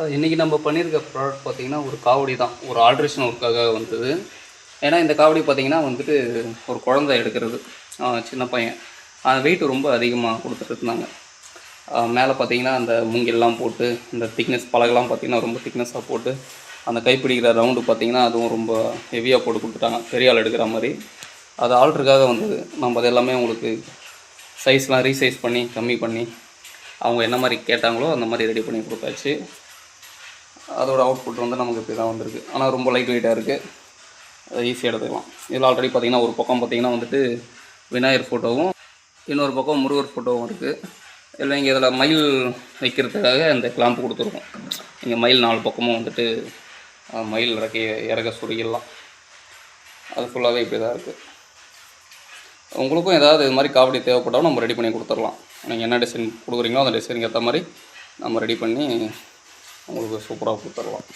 இன்றைக்கி நம்ம பண்ணியிருக்க ப்ராடக்ட் பார்த்திங்கன்னா ஒரு காவடி தான். ஒரு ஆல்ட்ரேஷன் ஒர்க்காக வந்தது. ஏன்னா இந்த காவடி பார்த்திங்கன்னா வந்துட்டு ஒரு குழந்தை எடுக்கிறது, சின்ன பையன். வெயிட் ரொம்ப அதிகமாக கொடுத்துட்ருந்தாங்க. மேலே பார்த்திங்கன்னா அந்த மூங்கில்லாம் போட்டு, இந்த திக்னஸ் பலகெல்லாம் பார்த்திங்கன்னா ரொம்ப திக்னஸாக போட்டு, அந்த கைப்பிடிக்கிற ரவுண்டு பார்த்திங்கன்னா அதுவும் ரொம்ப ஹெவியாக போட்டு கொடுத்துட்டாங்க, பெரிய ஆள் எடுக்கிற மாதிரி. அது ஆல்ட்ருக்காக வந்தது. நம்ம அது எல்லாமே உங்களுக்கு சைஸ்லாம் ரீசைஸ் பண்ணி கம்மி பண்ணி அவங்க என்ன மாதிரி கேட்டாங்களோ அந்த மாதிரி ரெடி பண்ணி கொடுத்தாச்சு. அதோட அவுட்புட் வந்து நமக்கு இப்படி தான் வந்திருக்கு. ஆனால் ரொம்ப லைட் வெயிட்டாக இருக்குது, அதை ஈஸியாக எடுத்துக்கலாம். இதில் ஆல்ரெடி பார்த்திங்கன்னா ஒரு பக்கம் பார்த்திங்கன்னா வந்துட்டு விநாயகர் ஃபோட்டோவும் இன்னொரு பக்கம் முருகர் ஃபோட்டோவும் இருக்குது. இல்லை இங்கே இதில் மயில் வைக்கிறதுக்காக இந்த கிளாம்பு கொடுத்துருக்கோம். இங்கே மயில் 4 பக்கமும் வந்துட்டு மயில் இறக்க சுருகிடலாம். அது ஃபுல்லாகவே இப்படி தான் இருக்குது. உங்களுக்கும் ஏதாவது இது மாதிரி காவடி தேவைப்பட்டாலும் நம்ம ரெடி பண்ணி கொடுத்துடலாம். நீங்கள் என்ன டிசைன் கொடுக்குறீங்களோ அந்த டிசைனுக்கு ஏற்ற மாதிரி நம்ம ரெடி பண்ணி உங்களுக்கு சூப்பராக கொடுத்துடலாம்.